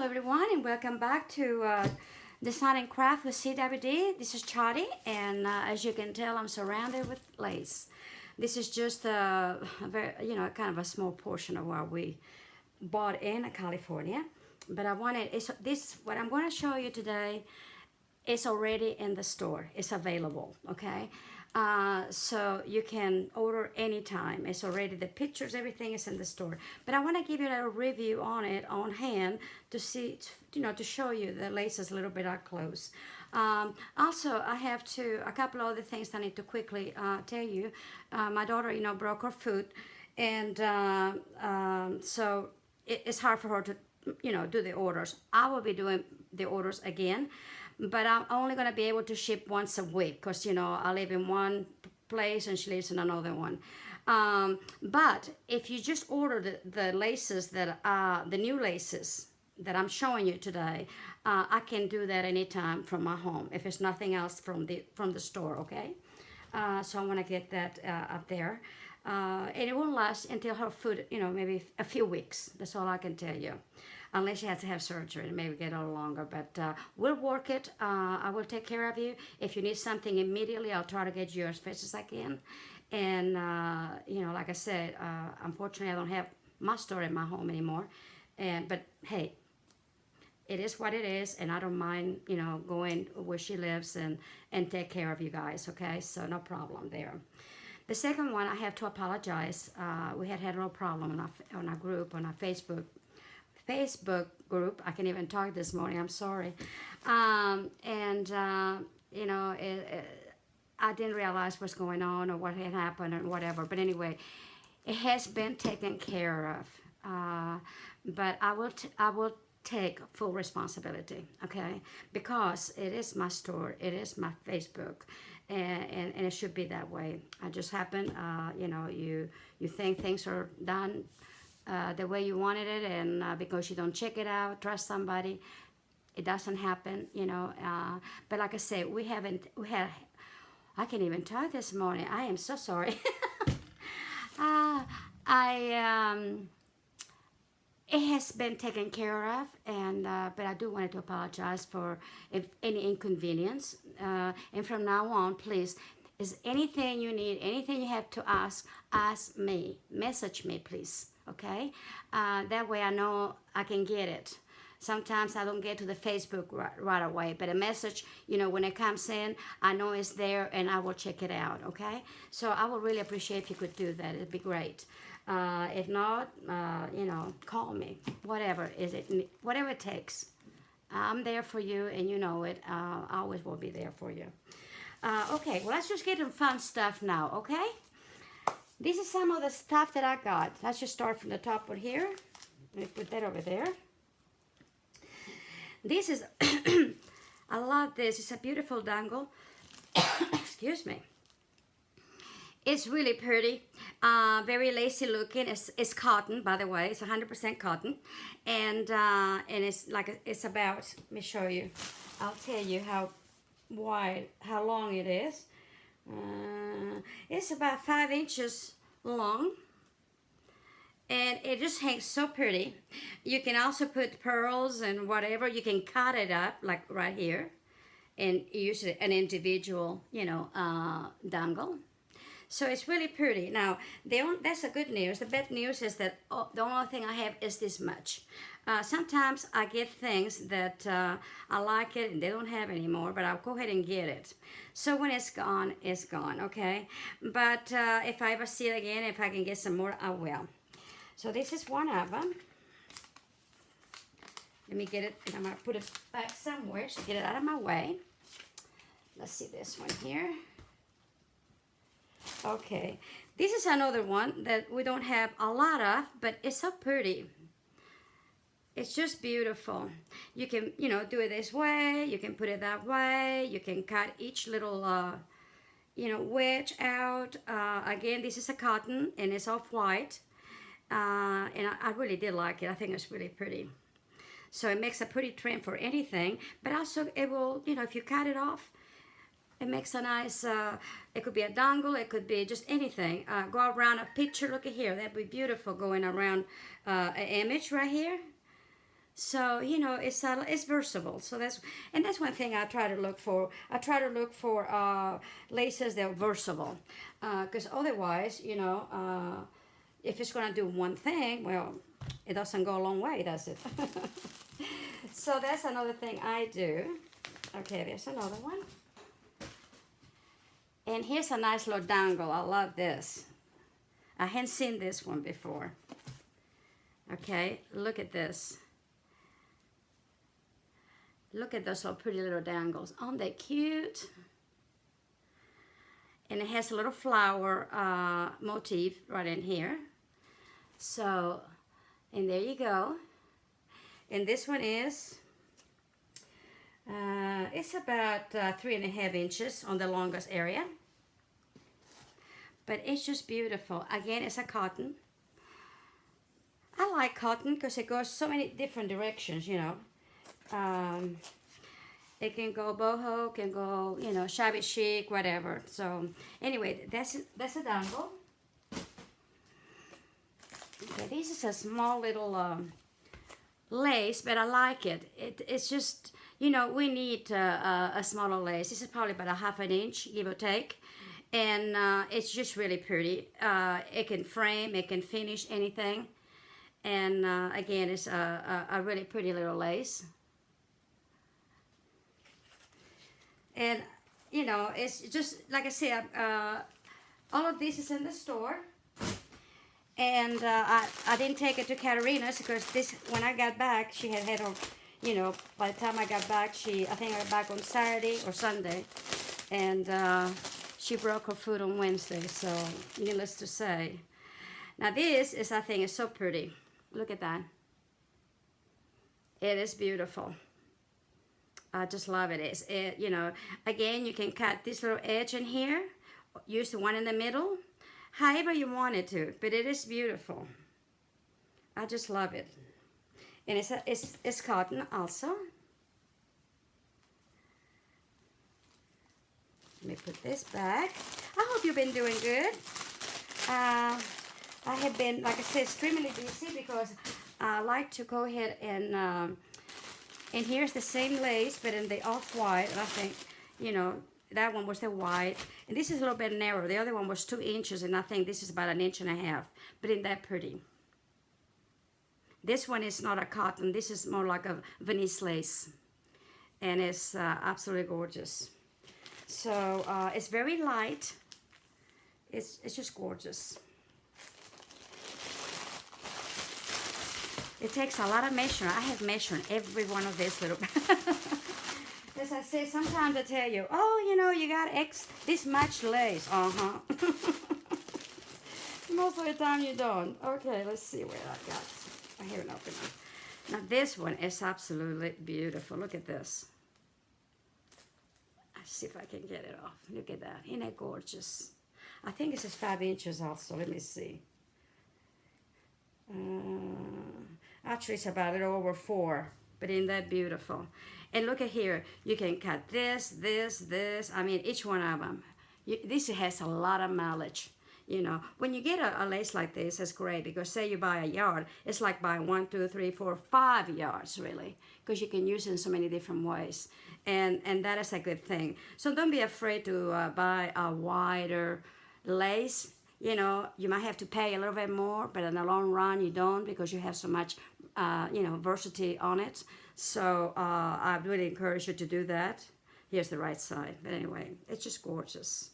everyone, and welcome back to Design and Craft with CWD. This is Charlie, and as you can tell, I'm surrounded with lace. This is just a very, kind of a small portion of what we bought in California. But what I'm going to show you today is already in the store. It's available, okay? So you can order anytime. It's already, the pictures, everything is in the store. But I want to give you a little review on it on hand to see, to show you the laces a little bit up close. Also, I have a couple other things I need to quickly tell you. My daughter, broke her foot, and so it's hard for her to, do the orders. I will be doing the orders again, but I'm only going to be able to ship once a week because, I live in one place and she lives in another one. But if you just order the laces the new laces that I'm showing you today, I can do that anytime from my home if it's nothing else from the store, okay? So I want to get that up there. And it won't last until her foot, maybe a few weeks. That's all I can tell you. Unless she has to have surgery and maybe get a little longer. But we'll work it. I will take care of you. If you need something immediately, I'll try to get you as fast as I can. And, like I said, unfortunately, I don't have my store in my home anymore. But, hey, it is what it is. And I don't mind, going where she lives and take care of you guys, okay? So no problem there. The second one, I have to apologize. We had a little problem on our group, on our Facebook group. I can't even talk this morning. I'm sorry. I didn't realize what's going on or what had happened or whatever. But anyway, it has been taken care of. But I will take full responsibility, okay? Because it is my store. It is my Facebook. And it should be that way. I just happen, you think things are done the way you wanted it, and because you don't check it out, trust somebody, it doesn't happen, But like I said, I can't even talk this morning. I am so sorry. It has been taken care of, and but I do want to apologize for any inconvenience. And from now on, please, is anything you need, anything you have to ask me. Message me, please. Okay? That way I know I can get it. Sometimes I don't get to the Facebook right away, but a message, when it comes in, I know it's there and I will check it out, okay? So I would really appreciate if you could do that. It'd be great. If not, call me. Whatever it takes. I'm there for you, and you know it. I always will be there for you. Okay, well, let's just get into fun stuff now, okay? This is some of the stuff that I got. Let's just start from the top one here. Let me put that over there. This is, I love this. It's a beautiful dangle. Excuse me. It's really pretty, very lacy looking. It's cotton, by the way. It's 100% cotton, and it's about. Let me show you. I'll tell you how long it is. It's about 5 inches long, and it just hangs so pretty. You can also put pearls and whatever. You can cut it up like right here, and use an individual, dangle. So it's really pretty. Now, that's the good news. The bad news is that the only thing I have is this much. Sometimes I get things that I like it and they don't have anymore, but I'll go ahead and get it. So when it's gone, okay? But if I ever see it again, if I can get some more, I will. So this is one of them. Let me get it, and I'm going to put it back somewhere so get it out of my way. Let's see this one here. Okay, this is another one that we don't have a lot of, but it's so pretty. It's just beautiful. You can, do it this way. You can put it that way. You can cut each little, wedge out. Again, this is a cotton, and it's off-white. And I really did like it. I think it's really pretty. So it makes a pretty trim for anything, but also it will, if you cut it off, it makes a nice, it could be a dangle, it could be just anything. Go around a picture, look at here, that'd be beautiful going around an image right here. So you know, it's versatile. So that's one thing I try to look for. I try to look for laces that are versatile, because otherwise, you know, if it's gonna do one thing, well, it doesn't go a long way, does it? So that's another thing I do. Okay, there's another one. And here's a nice little dangle. I love this. I hadn't seen this one before. Okay, look at this. Look at those little pretty little dangles. Aren't they cute? And it has a little flower motif right in here. So, and there you go. And this one is, it's about 3.5 inches on the longest area. But it's just beautiful. Again, it's a cotton. I like cotton because it goes so many different directions, you know. It can go boho, can go, you know, shabby chic, whatever. So anyway, that's a dangle. Okay, this is a small little lace, but I like it. It's just, you know, we need a smaller lace. This is probably about 1/2 inch, give or take. And it's just really pretty. It can frame, it can finish anything. And again, it's a really pretty little lace. And, you know, it's just, like I said, all of this is in the store. And I didn't take it to Katarina's because when I got back, she had her, you know, by the time I got back, I think I got back on Saturday or Sunday. And she broke her foot on Wednesday, so needless to say. Now this is, I think, is so pretty. Look at that. It is beautiful. I just love it. You know, again, you can cut this little edge in here, use the one in the middle, however you want it to, but it is beautiful. I just love it. And it's cotton also. Let me put this back. I hope you've been doing good. I have been, like I said, extremely busy because I like to go ahead and here's the same lace, but in the off-white. And I think, you know, that one was the white. And this is a little bit narrow. The other one was 2 inches, and I think this is about 1.5 inches. But isn't that pretty? This one is not a cotton. This is more like a Venice lace. And it's absolutely gorgeous. So it's very light. It's just gorgeous. It takes a lot of measuring. I have measured every one of these little. As I say, sometimes I tell you, oh, you know, you got this much lace. Most of the time you don't. Okay, let's see where I got. I haven't opened it. Now this one is absolutely beautiful. Look at this. Let's see if I can get it off. Look at that. Isn't that gorgeous? I think this is 5 inches also. Let me see. Actually, it's about a little over 4, but isn't that beautiful? And look at here. You can cut this, this, this. I mean, each one of them. This has a lot of mileage. You know, when you get a lace like this, it's great because say you buy a yard, it's like buying 1, 2, 3, 4, 5 yards really, because you can use it in so many different ways, and that is a good thing. So don't be afraid to buy a wider lace. You know, you might have to pay a little bit more, but in the long run you don't because you have so much, you know, versatility on it. So I really encourage you to do that. Here's the right side. But anyway, it's just gorgeous.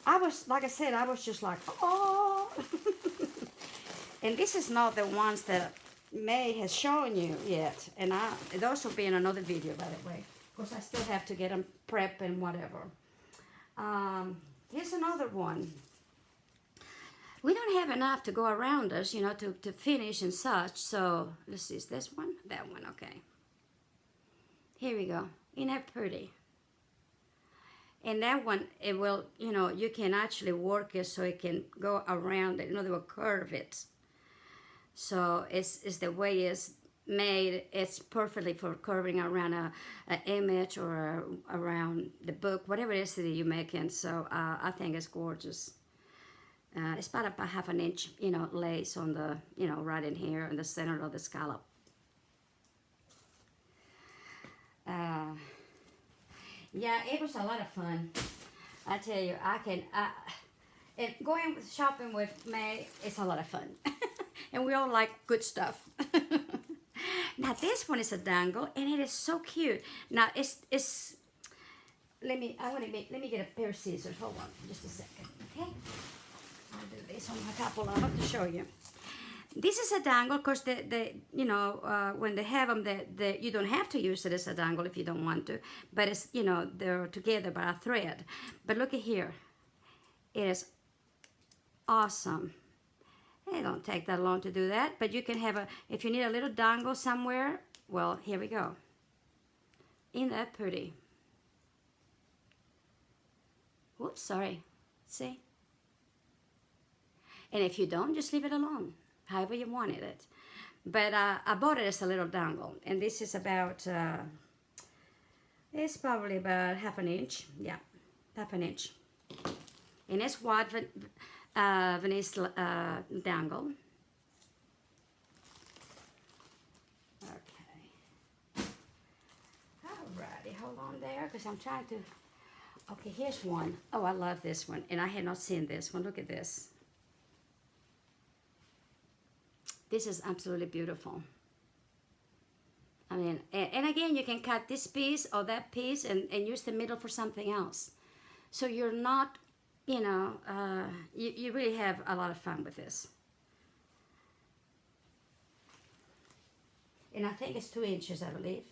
I was, like I said, I was just like, oh. And this is not the ones that May has shown you yet. And those will be in another video, by the way. Because I still have to get them prepped and whatever. Here's another one. We don't have enough to go around us, you know, to finish and such. So, let's see, is this one? That one, okay. Here we go. Isn't that pretty? And that one, it will, you know, you can actually work it so it can go around it. You know, they will curve it. So, it's the way it's made. It's perfectly for curving around an image or around the book, whatever it is that you're making. So, I think it's gorgeous. It's about 1/2 inch, you know, lace on the, you know, right in here in the center of the scallop. Yeah, it was a lot of fun. I tell you, and going shopping with May is a lot of fun. And we all like good stuff. Now this one is a dangle, and it is so cute. Now it's let me get a pair of scissors. Hold on, just a second, okay? I'll do this on a couple of them to show you. This is a dangle, of course. When they have them, you don't have to use it as a dangle if you don't want to. But it's they're together by a thread. But look at here, it is awesome. It don't take that long to do that, but you can have if you need a little dangle somewhere, well, here we go. Isn't that pretty? Whoops, sorry. See? And if you don't, just leave it alone, however you wanted it. But I bought it as a little dangle, and this is about, it's probably about half an inch. Yeah, half an inch. And it's white Venice dangle. Okay. Alrighty, hold on there, because I'm trying to. Okay, here's one. Oh, I love this one, and I had not seen this one. Look at this. This is absolutely beautiful. I mean, and again, you can cut this piece or that piece and use the middle for something else. So you're not, you really have a lot of fun with this. And I think it's 2 inches, I believe.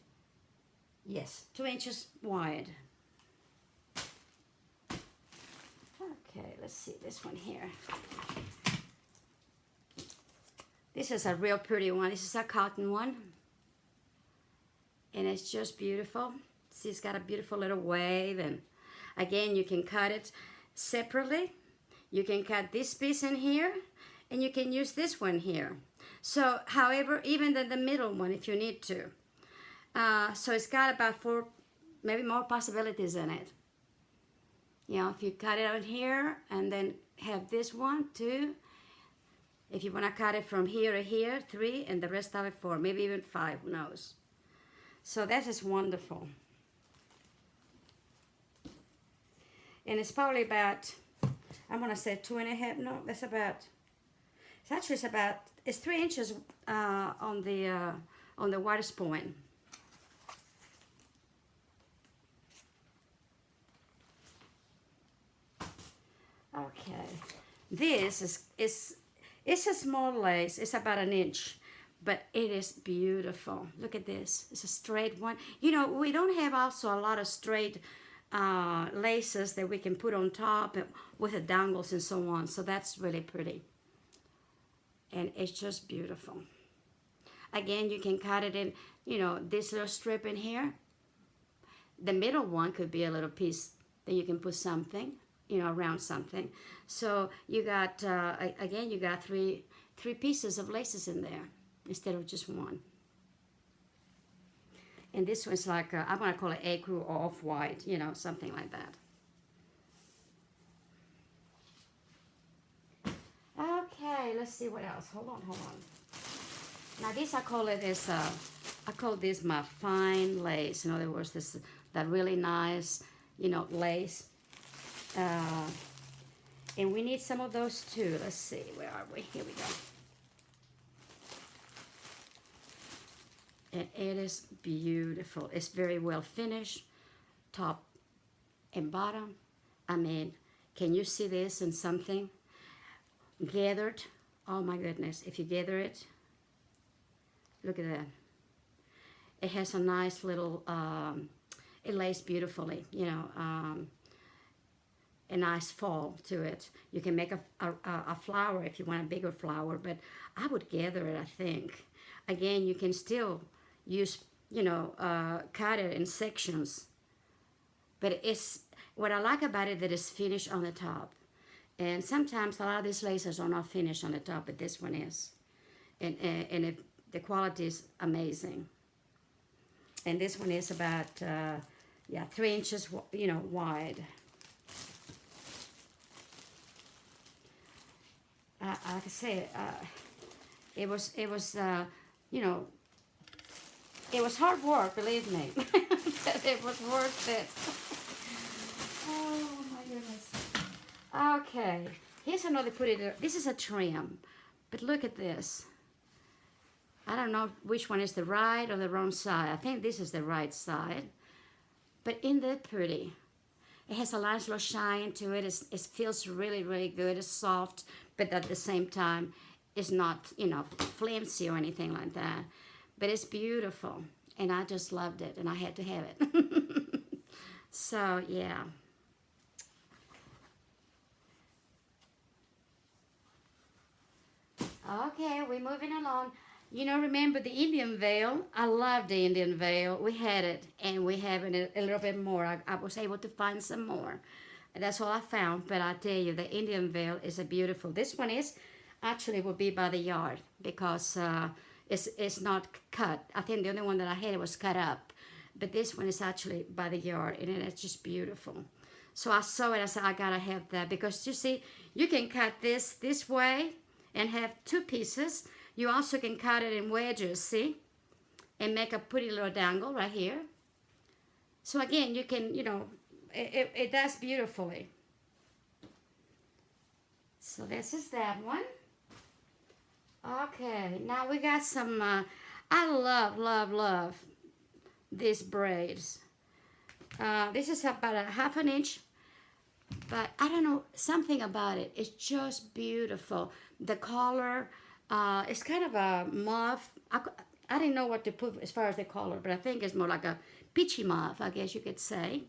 Yes, 2 inches wide. Okay, let's see this one here. This is a real pretty one. This is a cotton one. And it's just beautiful. See, it's got a beautiful little wave. And again, you can cut it separately. You can cut this piece in here. And you can use this one here. So, however, even the middle one if you need to. So it's got about 4, maybe more possibilities in it. If you cut it out here and then have this one, 2. If you want to cut it from here to here, 3, and the rest of it 4, maybe even 5, who knows. So that is wonderful. And it's probably about, I'm going to say 2.5, no, that's about, it's 3 inches on the widest point. Okay, this is it's a small lace. It's about 1 inch, but it is beautiful. Look at this. It's a straight one. We don't have also a lot of straight laces that we can put on top with the dangles and so on. So that's really pretty. And it's just beautiful. Again, you can cut it in, this little strip in here. The middle one could be a little piece that you can put something, around something. So you got, again, you got three pieces of laces in there instead of just one. And this one's like, I'm going to call it ecru or off-white, something like that. Okay, let's see what else. Hold on. Now this, I call this my fine lace. In other words, that really nice, lace. And we need some of those too. Let's see, where are we? Here we go. And it is beautiful. It's very well finished, top and bottom. I mean, can you see this in something? Gathered. Oh my goodness, if you gather it, look at that. It has a nice little, it lays beautifully, a nice fall to it. You can make a flower if you want a bigger flower, but I would gather it, I think. Again, you can still use, cut it in sections. But what I like about it that it's finished on the top. And sometimes a lot of these laces are not finished on the top, but this one is. And the quality is amazing. And this one is about, 3 inches, wide. Like I say, it was it was hard work, believe me, but it was worth it. Okay, here's another pretty, this is a trim, but look at this. I don't know which one is the right or the wrong side. I think this is the right side, but isn't that pretty? It has a nice little shine to it. It feels really, really good. It's soft, but at the same time, it's not, you know, flimsy or anything like that. But it's beautiful, and I just loved it, and I had to have it. So, yeah. Okay, we're moving along. You know, remember the Indian veil? I love the Indian veil. We had it, and we have it a little bit more. I was able to find some more. That's all I found, but I tell you, the Indian veil is a beautiful. This one is actually will be by the yard because it's not cut. I think the only one that I had was cut up, but this one is actually by the yard, and it's just beautiful. So I saw it. I said I gotta have that because you see, you can cut this way and have two pieces. You also can cut it in wedges, see, and make a pretty little dangle right here. So again, you can, you know, it does beautifully. So this is that one. Okay, now we got some, I love these braids. This is about a 1/2 inch, but I don't know, something about it. It's just beautiful. The color, it's kind of a mauve. I didn't know what to put as far as the color, but I think it's more like a peachy mauve, I guess you could say.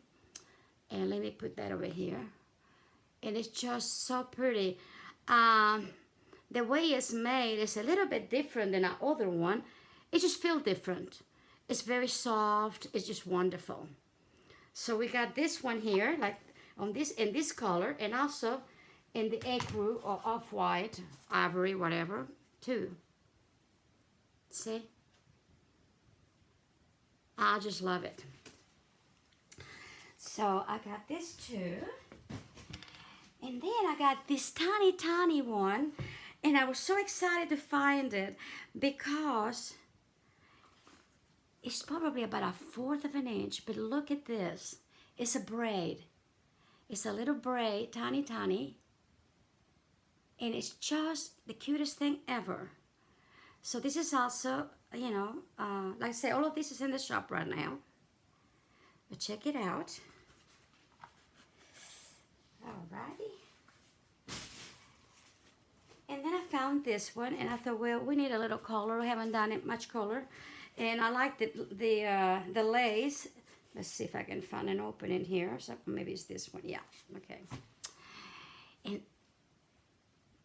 And let me put that over here. And it's just so pretty. The way it's made is a little bit different than our other one. It just feels different. It's very soft. It's just wonderful. So we got this one here, like on this in this color, and also in the ecru or off-white, ivory, whatever, too. See? I just love it. So I got this too. And then I got this tiny one. And I was so excited to find it because it's probably about 1/4 of an inch. But look at this. It's a braid. It's a little braid, tiny. And it's just the cutest thing ever. So this is also, you know, like I say, all of this is in the shop right now. But check it out. Alrighty. And then I found this one, and I thought, well, we need a little color. We haven't done it much color, and I like the lace. Let's see if I can find an opening here. So maybe it's this one. Yeah. Okay. And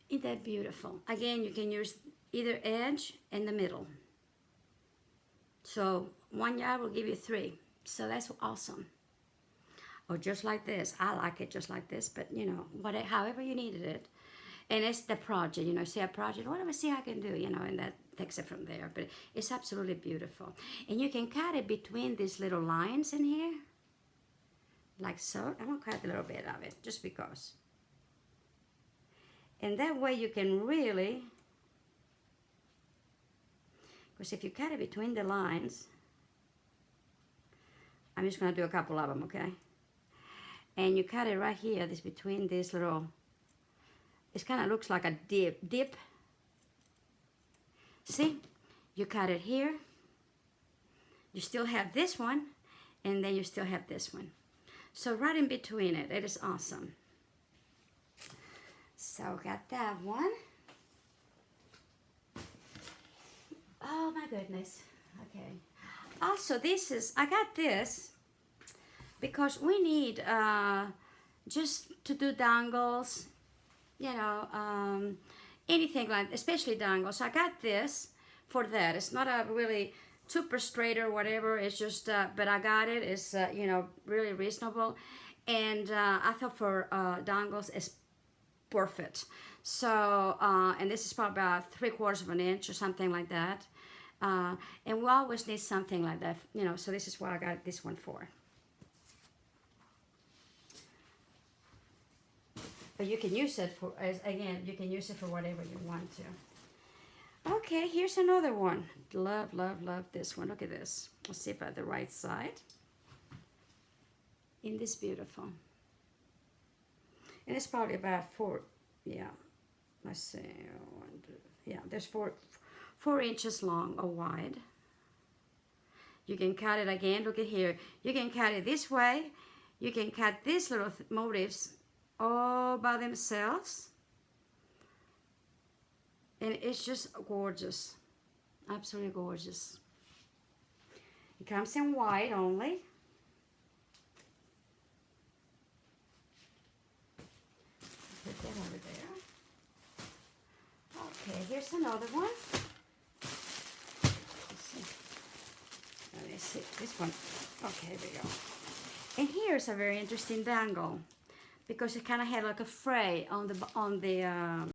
isn't that beautiful? Again, you can use either edge and the middle. So 1 yard will give you 3. So that's awesome. Or just like this. I like it just like this, but you know, however you needed it. And it's the project, you know, see a project, what do I see I can do, you know, and that takes it from there. But it's absolutely beautiful. And you can cut it between these little lines in here. Like so. I'm going to cut a little bit of it, just because. And that way you can really, because if you cut it between the lines, I'm just going to do a couple of them, okay? And you cut it right here, this between these little, it kind of looks like a dip. See? You cut it here. You still have this one. And then you still have this one. So right in between it. It is awesome. So got that one. Oh my goodness. Okay. Also I got this because we need just to do dangles. You know, anything like, especially dangles. So I got this for that. It's not a really super straight or whatever. It's just, but I got it. It's, you know, really reasonable. And I thought for dangles, it's perfect. So, and this is probably about 3/4 of an inch or something like that. And we always need something like that, you know, so this is what I got this one for. But you can use it for, again, you can use it for whatever you want to. Okay, here's another one. Love this one. Look at this. Let's see if I have the right side. Isn't this beautiful? And it's probably about four, yeah, let's see, yeah, there's four inches long or wide. You can cut it again, look at here. You can cut it this way. You can cut these little motifs all by themselves. And it's just gorgeous. Absolutely gorgeous. It comes in white only. Put that over there. Okay, here's another one. Let me see this one. Okay, there we go. And here's a very interesting dangle because it kind of had like a fray on the